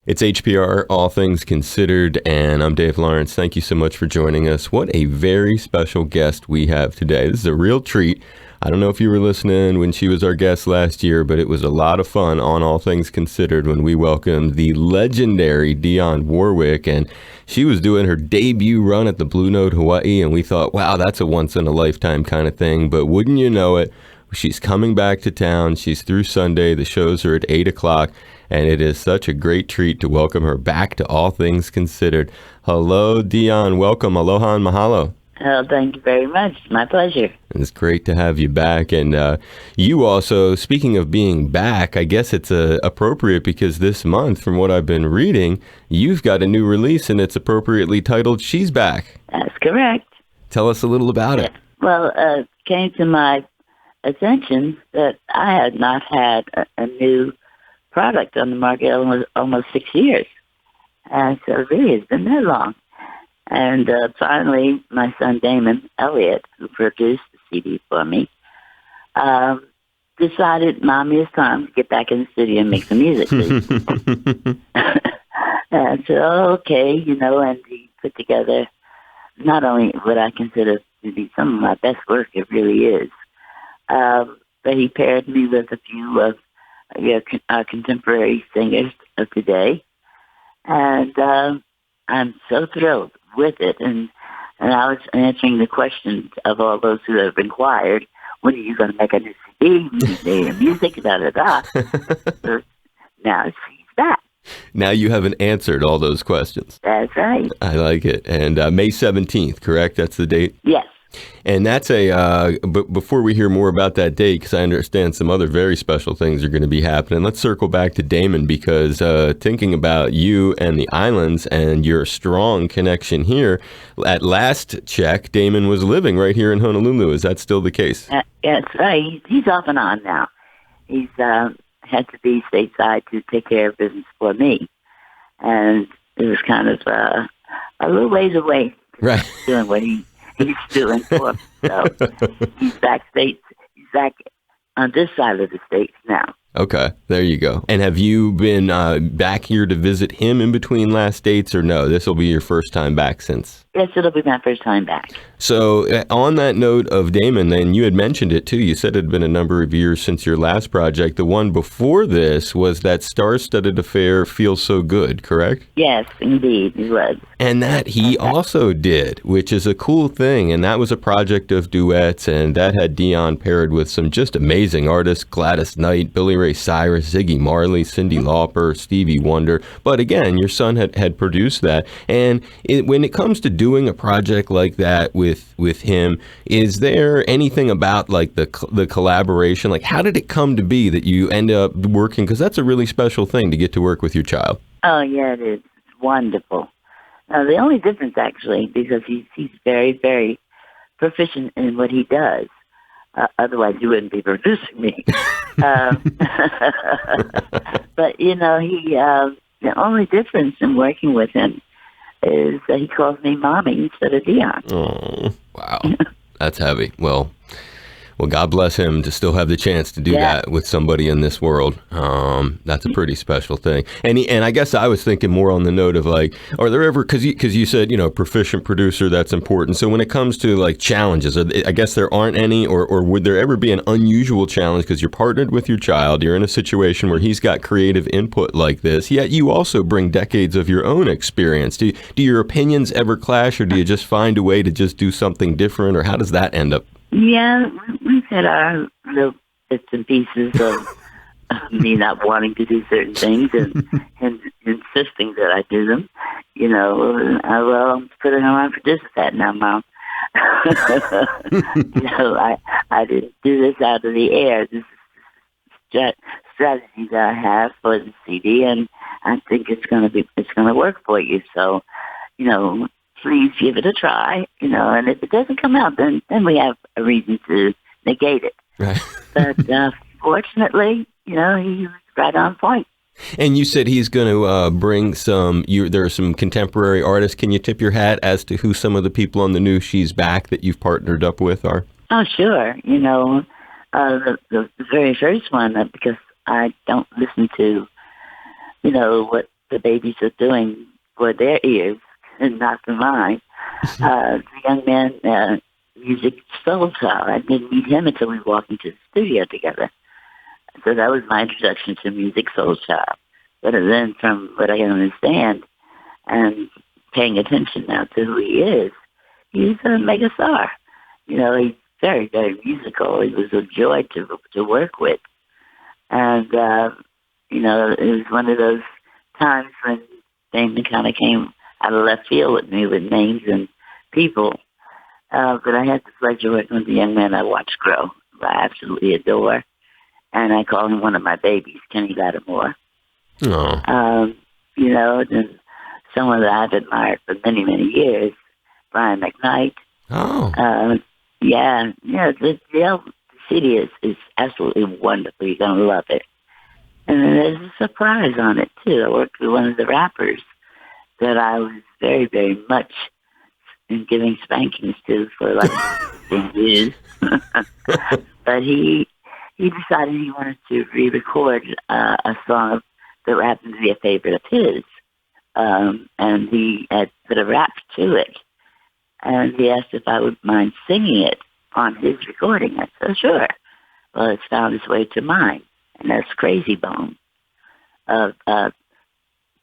It's HPR, All Things Considered, and I'm Dave Lawrence. Thank you so much for joining us. What a very special guest we have today. This is a real treat. I don't know if you were listening when she was our guest last year, but it was a lot of fun on All Things Considered when we welcomed the legendary Dionne Warwick, and she was doing her debut run at the Blue Note Hawaii, and we thought, wow, that's a once-in-a-lifetime kind of thing, but wouldn't you know it, she's coming back to town. She's through Sunday. The shows are at 8 o'clock. And it is such a great treat to welcome her back to All Things Considered. Hello, Dionne. Welcome. Aloha and mahalo. Oh, thank you very much. My pleasure. It's great to have you back. And you also, speaking of being back, I guess it's appropriate because this month, from what I've been reading, you've got a new release and it's appropriately titled She's Back. That's correct. Tell us a little about it. Well, it came to my attention that I had not had a new product on the market almost 6 years. And so really it's been that long. And finally, my son Damon Elliott, who produced the CD for me, decided, Mommy, it's time to get back in the studio and make some music, please. And so, okay, and he put together not only what I consider to be some of my best work, it really is, but he paired me with a few of contemporary singers of today, and I'm so thrilled with it. And I was answering the questions of all those who have inquired, when are you going to make a new CD, new music, da-da-da. So now she's back. Now you haven't answered all those questions. That's right. I like it. And May 17th, correct? That's the date? Yes. And that's but before we hear more about that date, because I understand some other very special things are going to be happening, let's circle back to Damon, because thinking about you and the islands and your strong connection here, at last check, Damon was living right here in Honolulu. Is that still the case? That's right. He's off and on now. He's had to be stateside to take care of business for me. And it was kind of a little ways away, right, doing what he's doing for me. So he's backstage. He's back on this side of the states now. Okay, there you go. And have you been back here to visit him in between last dates, or no? This will be your first time back since? Yes, it'll be my first time back. So on that note of Damon, then you had mentioned it too. You said it had been a number of years since your last project. The one before this was that star-studded affair, Feels So Good, correct? Yes, indeed, it was. And that he also did, which is a cool thing. And that was a project of duets, and that had Dionne paired with some just amazing artists, Gladys Knight, Billy Ray Cyrus, Ziggy Marley, Cyndi Lauper, Stevie Wonder. But again, your son had produced that. And when it comes to doing a project like that with him, is there anything about like the collaboration? Like, how did it come to be that you end up working? Because that's a really special thing to get to work with your child. Oh, yeah, it is. It's wonderful. The only difference, actually, because he's very, very proficient in what he does. Otherwise, he wouldn't be producing me. But, the only difference in working with him is that he calls me Mommy instead of Dionne. Oh, wow. That's heavy. Well, God bless him to still have the chance to do that with somebody in this world. That's a pretty special thing. And I guess I was thinking more on the note of like, are there ever, because you said, proficient producer, that's important. So when it comes to like challenges, I guess there aren't any, or would there ever be an unusual challenge because you're partnered with your child, you're in a situation where he's got creative input like this, yet you also bring decades of your own experience. Do your opinions ever clash, or do you just find a way to just do something different, or how does that end up? Yeah, we've had our little bits and pieces of me not wanting to do certain things and insisting that I do them. I'm putting on for this that now, Mom. I didn't do this out of the air. This is strategy that I have for the CD, and I think it's going to work for you. So, please give it a try, and if it doesn't come out, then we have a reason to negate it. Right. But fortunately, he was right on point. And you said he's going to bring there are some contemporary artists. Can you tip your hat as to who some of the people on the new She's Back that you've partnered up with are? Oh, sure. The very first one, because I don't listen to, what the babies are doing for their ears and not for mine. The young man, music soul child. I didn't meet him until we walked into the studio together. So that was my introduction to music soul child. But then from what I can understand and paying attention now to who he is, he's a mega star. He's very, very musical. He was a joy to work with. And, it was one of those times when Damon kind of came out of left field with me with names and people. But I had the pleasure working with the young man I watched grow, who I absolutely adore. And I call him one of my babies, Kenny Lattimore. Oh. And someone that I've admired for many, many years, Brian McKnight. Oh. The CD is absolutely wonderful. You're going to love it. And then there's a surprise on it, too. I worked with one of the rappers that I was very, very much in giving spankings to for like 10 years. But he decided he wanted to re-record a song that happened to be a favorite of his. And he had put a rap to it. And he asked if I would mind singing it on his recording. I said, sure. Well, it's found its way to mine. And that's Crazy Bone of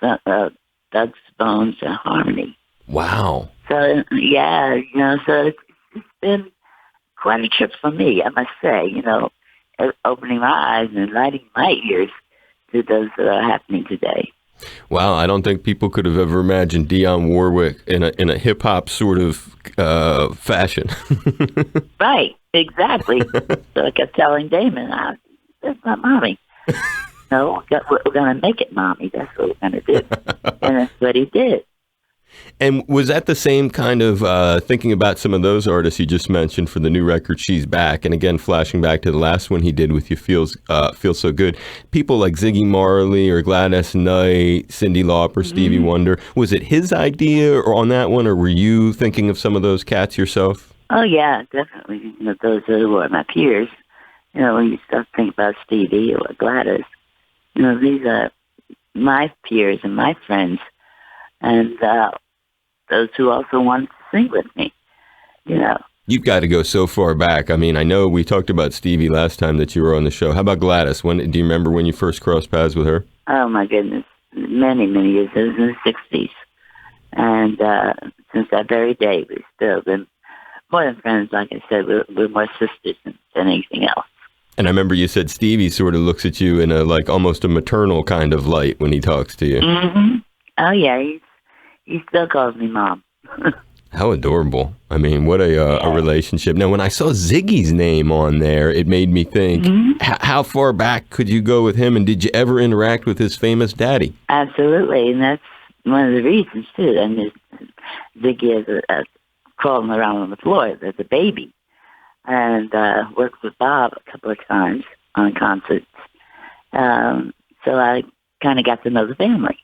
Doug's Bones and Harmony. Wow. So, so it's been quite a trip for me, I must say, opening my eyes and enlightening my ears to those that are happening today. Wow, I don't think people could have ever imagined Dionne Warwick in a hip hop sort of fashion. Right, exactly. So I kept telling Damon, that's not mommy. No, we're going to make it mommy. That's what we're going to do. And that's what he did. And was that the same kind of thinking about some of those artists you just mentioned for the new record, She's Back? And again, flashing back to the last one he did with You Feels So Good. People like Ziggy Marley or Gladys Knight, Cyndi Lauper, Stevie Wonder. Was it his idea or on that one, or were you thinking of some of those cats yourself? Oh, yeah, definitely. Those who were my peers. When you start to think about Stevie or Gladys, these are my peers and my friends. And those who also wanted to sing with me, You've got to go so far back. I mean, I know we talked about Stevie last time that you were on the show. How about Gladys? Do you remember when you first crossed paths with her? Oh, my goodness. Many, many years. It was in the 60s. And since that very day, we've still been more than friends. Like I said, we're more sisters than anything else. And I remember you said Stevie sort of looks at you in a almost a maternal kind of light when he talks to you. Mm-hmm. Oh, yeah. He still calls me Mom. How adorable. I mean, what a relationship. Now, when I saw Ziggy's name on there, it made me think, how far back could you go with him? And did you ever interact with his famous daddy? Absolutely. And that's one of the reasons, too. I mean, Ziggy is crawling around on the floor as a baby. And worked with Bob a couple of times on concerts. So I kind of got to know the family.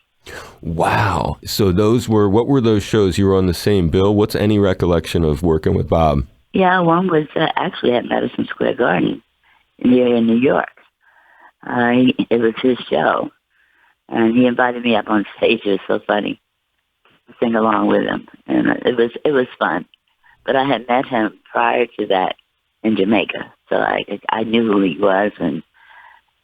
Wow. So what were those shows? You were on the same bill. What's any recollection of working with Bob? Yeah, one was actually at Madison Square Garden here in New York. It was his show. And he invited me up on stage. It was so funny to sing along with him. And it was fun. But I had met him prior to that in Jamaica. So I knew who he was and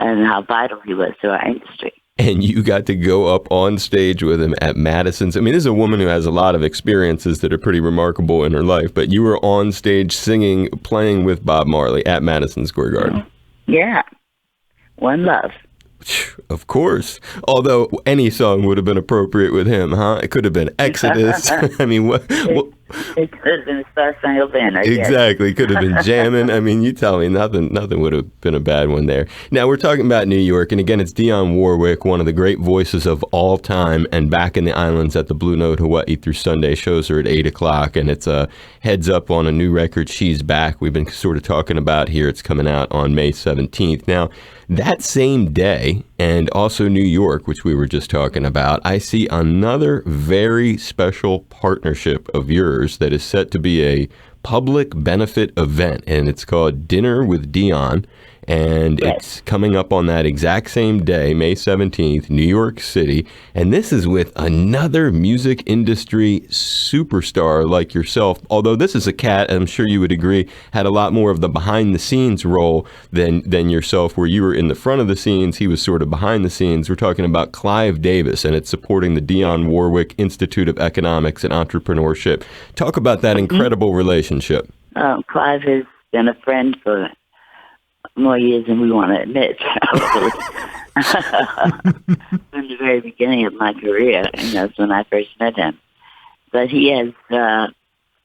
how vital he was to our industry. And you got to go up on stage with him at Madison's. I mean, this is a woman who has a lot of experiences that are pretty remarkable in her life, but you were on stage singing, playing with Bob Marley at Madison Square Garden. Yeah. One Love. Of course. Although any song would have been appropriate with him, huh? It could have been Exodus. I mean, what? It could have been a Star-Spangled Banner. Exactly. It could have been jamming. I mean, you tell me, nothing would have been a bad one there. Now, we're talking about New York, and again, it's Dionne Warwick, one of the great voices of all time, and back in the islands at the Blue Note Hawaii through Sunday. Shows are at 8 o'clock, and it's a heads up on a new record, She's Back. We've been sort of talking about here. It's coming out on May 17th. Now, that same day, and also New York, which we were just talking about, I see another very special partnership of yours that is set to be a public benefit event, and it's called Dinner with Dionne, and Yes. it's coming up on that exact same day, May 17th, New York City. And this is with another music industry superstar like yourself, although this is a cat, I'm sure you would agree, had a lot more of the behind-the-scenes role than yourself, where you were in the front of the scenes, he was sort of behind the scenes. We're talking about Clive Davis, and it's supporting the Dionne Warwick Institute of Economics and Entrepreneurship. Talk about that incredible relationship. Clive has been a friend for more years than we want to admit, probably. From the very beginning of my career, and that's when I first met him. But he has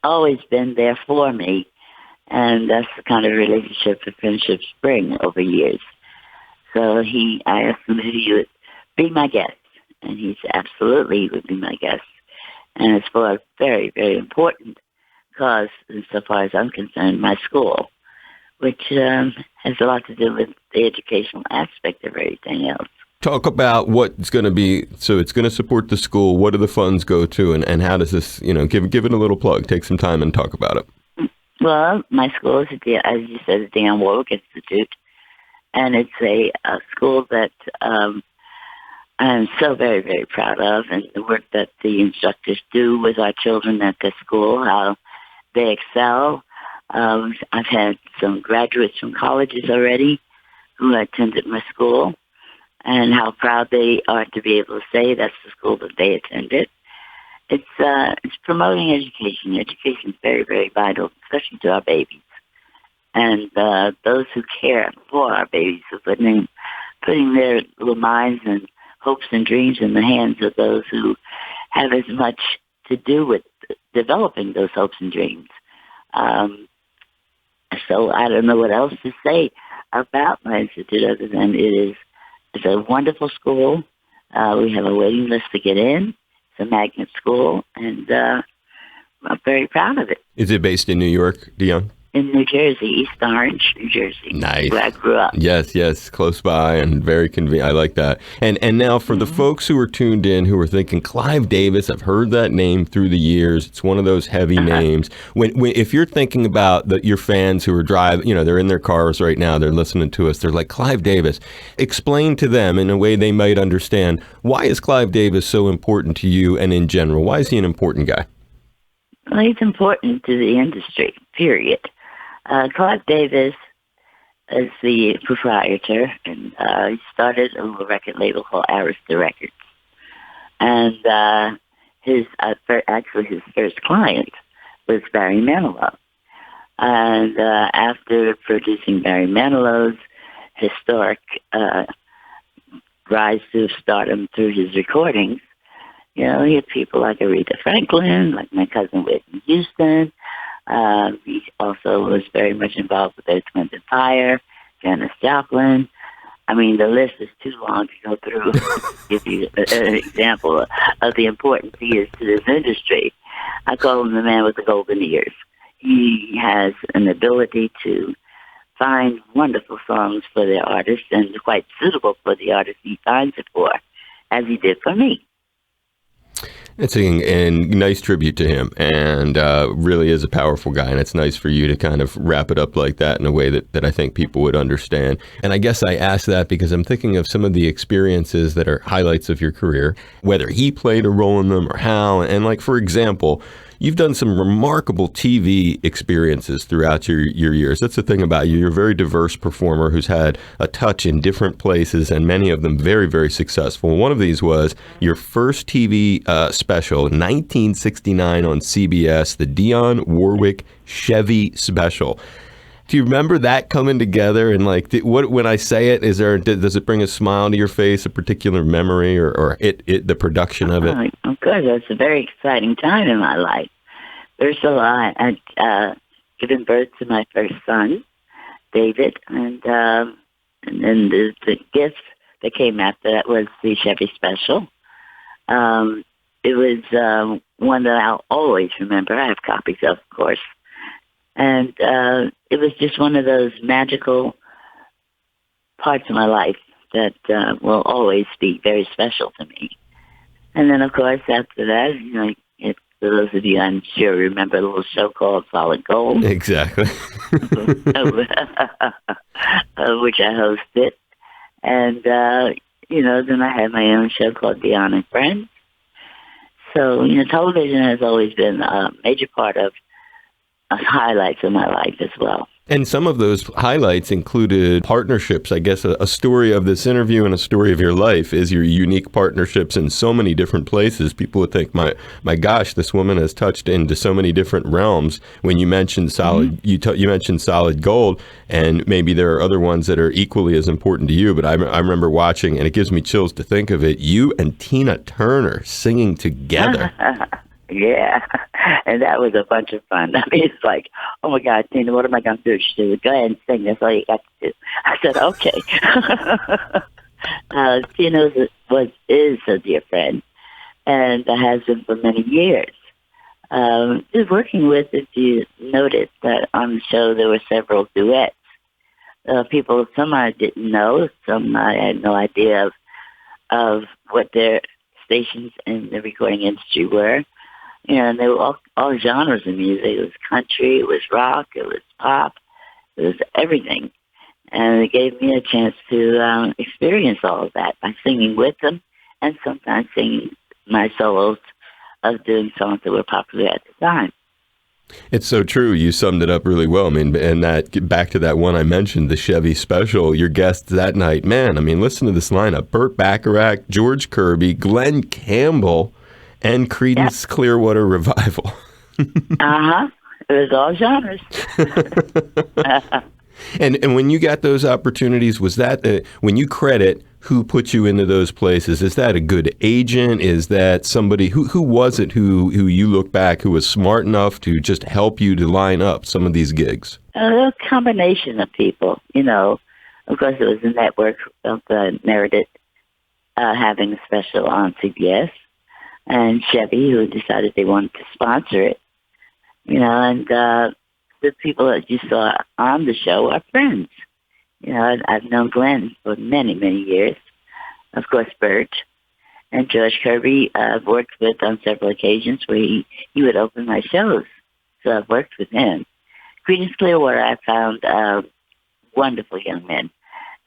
always been there for me, and that's the kind of relationship that friendships bring over years. So I asked him if he would be my guest, and he said absolutely he would be my guest. And it's for a very, very important cause, so far as I'm concerned, my school, which has a lot to do with the educational aspect of everything else. Talk about what it's going to be. So it's going to support the school. What do the funds go to, and how does this, give it a little plug. Take some time and talk about it. Well, my school is, as you said, the Dionne Warwick Institute, and it's a school that I'm so very, very proud of, and the work that the instructors do with our children at the school, how they excel. I've had some graduates from colleges already who attended my school, and how proud they are to be able to say that's the school that they attended. It's promoting education. Education is very, very vital, especially to our babies. And those who care for our babies are putting their little minds and hopes and dreams in the hands of those who have as much to do with developing those hopes and dreams. So I don't know what else to say about my institute other than it's a wonderful school. We have a waiting list to get in. It's a magnet school, and I'm very proud of it. Is it based in New York, Dionne? In New Jersey, East Orange, New Jersey. Nice. Where I grew up. Yes, close by and very convenient. I like that. And now for the folks who are tuned in, who are thinking, Clive Davis, I've heard that name through the years. It's one of those heavy names. When if you're thinking about your fans who are driving, they're in their cars right now, they're listening to us, they're like, Clive Davis, explain to them in a way they might understand, why is Clive Davis so important to you and in general? Why is he an important guy? Well, he's important to the industry, period. Clive Davis is the proprietor, and he started a little record label called Arista Records. And his first client was Barry Manilow. And after producing Barry Manilow's historic rise to stardom through his recordings, he had people like Aretha Franklin, like my cousin Whitney Houston. He also was very much involved with Earth, Wind and Fire, Janis Joplin. I mean, the list is too long to go through to give you an example of the importance he is to this industry. I call him the man with the golden ears. He has an ability to find wonderful songs for the artist and quite suitable for the artist he finds it for, as he did for me. It's a nice tribute to him, and really is a powerful guy, and it's nice for you to kind of wrap it up like that in a way that I think people would understand. And I guess I ask that because I'm thinking of some of the experiences that are highlights of your career, whether he played a role in them or how. And like, for example, you've done some remarkable TV experiences throughout your years. That's the thing about you. You're a very diverse performer who's had a touch in different places, and many of them very, very successful. One of these was your first TV special, 1969 on CBS, the Dionne Warwick Chevy special. Do you remember that coming together? And when I say it, does it bring a smile to your face, a particular memory, or the production of it? Of course, it's a very exciting time in my life. First of all, I given birth to my first son, David, and then the gift that came after that was the Chevy special. It was one that I'll always remember. I have copies of course. And it was just one of those magical parts of my life that will always be very special to me. And then, of course, after that, it For those of you, I'm sure, remember a little show called Solid Gold, Exactly. which I hosted. And, then I had my own show called Dionne and Friends. So, television has always been a major part of highlights of my life as well. And some of those highlights included partnerships. I guess a story of this interview and a story of your life is your unique partnerships in so many different places. People would think, my gosh, this woman has touched into so many different realms. When you mentioned Solid, you mentioned Solid Gold, and maybe there are other ones that are equally as important to you. But I remember watching, and it gives me chills to think of it, you and Tina Turner singing together. Yeah, and that was a bunch of fun. I mean, it's like, oh my God, Tina, what am I going to do? She said, go ahead and sing. That's all you got to do. I said, okay. Tina is a dear friend, and has been for many years. Just working with, if you noticed that on the show there were several duets. Some I didn't know, some I had no idea of what their stations in the recording industry were. And they were all genres of music. It was country, it was rock, it was pop, it was everything. And it gave me a chance to experience all of that by singing with them and sometimes singing my solos of doing songs that were popular at the time. It's so true. You summed it up really well. I mean, and that back to that one I mentioned, the Chevy Special, your guests that night, man, I mean, listen to this lineup. Burt Bacharach, George Kirby, Glenn Campbell, and Creedence Clearwater Revival. Uh-huh. It was all genres. And when you got those opportunities, was that, when you credit who put you into those places, is that a good agent? Is that somebody, who was it who you look back, who was smart enough to just help you to line up some of these gigs? A combination of people, Of course, it was the network of Meredith having a special on CBS. And Chevy, who decided they wanted to sponsor it, and the people that you saw on the show are friends. I've known Glenn for many, many years. Of course, Bert and George Kirby I've worked with on several occasions where he would open my shows. So I've worked with him. Creedence Clearwater, I found wonderful young men,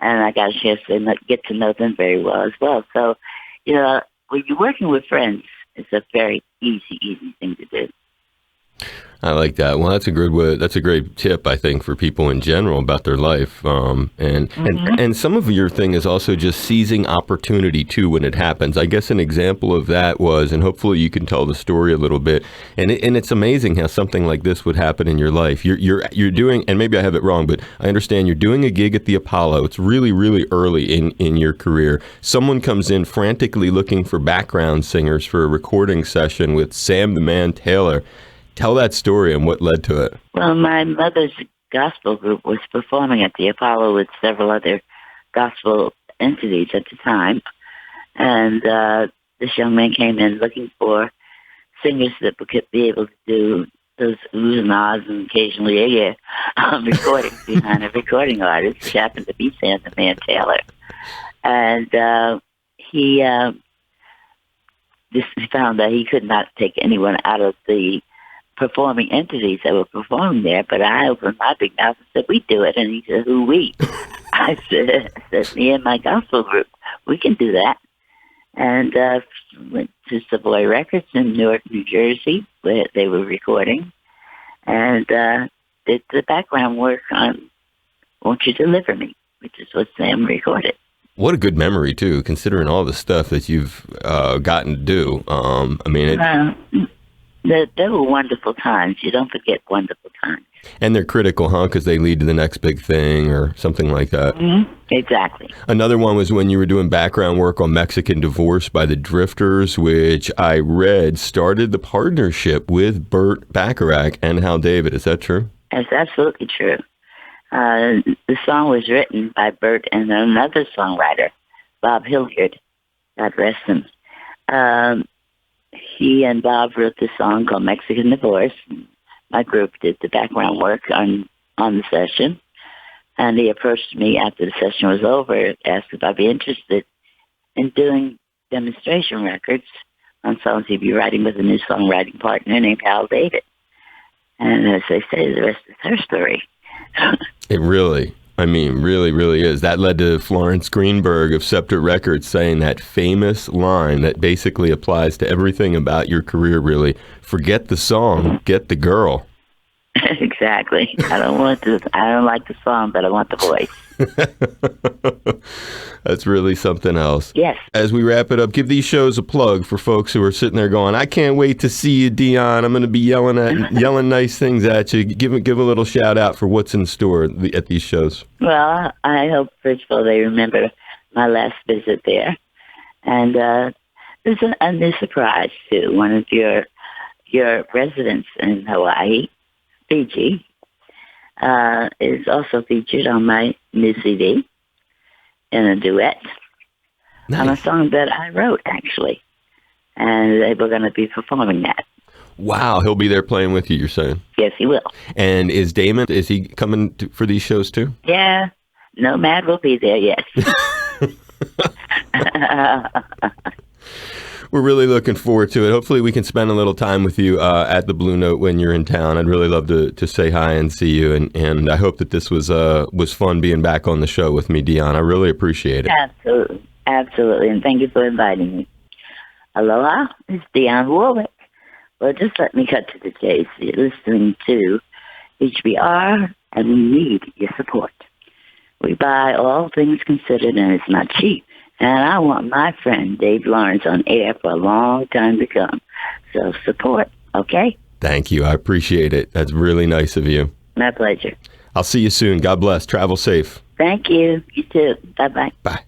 and I got a chance to get to know them very well as well. So, when you're working with friends, it's a very easy thing to do. I like that. Well, that's a great tip, I think, for people in general about their life. And some of your thing is also just seizing opportunity too when it happens. I guess an example of that was, and hopefully you can tell the story a little bit. And it's amazing how something like this would happen in your life. You're doing, and maybe I have it wrong, but I understand you're doing a gig at the Apollo. It's really, really early in your career. Someone comes in frantically looking for background singers for a recording session with Sam the Man Taylor. Tell that story and what led to it. Well, my mother's gospel group was performing at the Apollo with several other gospel entities at the time. And this young man came in looking for singers that could be able to do those oohs and ahs and occasionally recordings behind a recording artist, which happened to be Sam the Man Taylor. And he found that he could not take anyone out of the performing entities that were performing there, but I opened my big mouth and said, we do it. And he said, who we? I said, me and my gospel group, we can do that. And went to Savoy Records in Newark, New Jersey, where they were recording, and did the background work on Won't You Deliver Me, which is what Sam recorded. What a good memory, too, considering all the stuff that you've gotten to do. They were wonderful times. You don't forget wonderful times. And they're critical, huh? Because they lead to the next big thing or something like that. Mm-hmm. Exactly. Another one was when you were doing background work on Mexican Divorce by the Drifters, which I read started the partnership with Burt Bacharach and Hal David. Is that true? That's absolutely true. The song was written by Burt and another songwriter, Bob Hilliard. God rest him. He and Bob wrote this song called Mexican Divorce. My group did the background work on the session. And he approached me after the session was over, asked if I'd be interested in doing demonstration records on songs. He'd be writing with a new songwriting partner named Hal David. And as they say, the rest is her story. It really, really is. That led to Florence Greenberg of Scepter Records saying that famous line that basically applies to everything about your career, really. Forget the song, get the girl. Exactly. I don't like the song, but I want the voice. That's really something else. Yes. As we wrap it up, give these shows a plug for folks who are sitting there going, I can't wait to see you, Dionne. I'm going to be yelling nice things at you. Give a little shout out for what's in store at these shows. Well, I hope, first of all, they remember my last visit there. And there's a new surprise, too. One of your residents in Hawaii, Fiji, is also featured on my new CD in a duet on a song that I wrote, actually. And they were going to be performing that. Wow, he'll be there playing with you, you're saying? Yes, he will. And is he coming for these shows, too? Yeah. Nomad will be there, yes. We're really looking forward to it. Hopefully we can spend a little time with you at the Blue Note when you're in town. I'd really love to say hi and see you. And I hope that this was fun being back on the show with me, Dionne. I really appreciate it. Absolutely. Absolutely. And thank you for inviting me. Aloha, it's Dionne Warwick. Well, just let me cut to the chase. You're listening to HBR, and we need your support. We buy All Things Considered, and it's not cheap. And I want my friend Dave Lawrence on air for a long time to come. So support, okay? Thank you. I appreciate it. That's really nice of you. My pleasure. I'll see you soon. God bless. Travel safe. Thank you. You too. Bye-bye. Bye.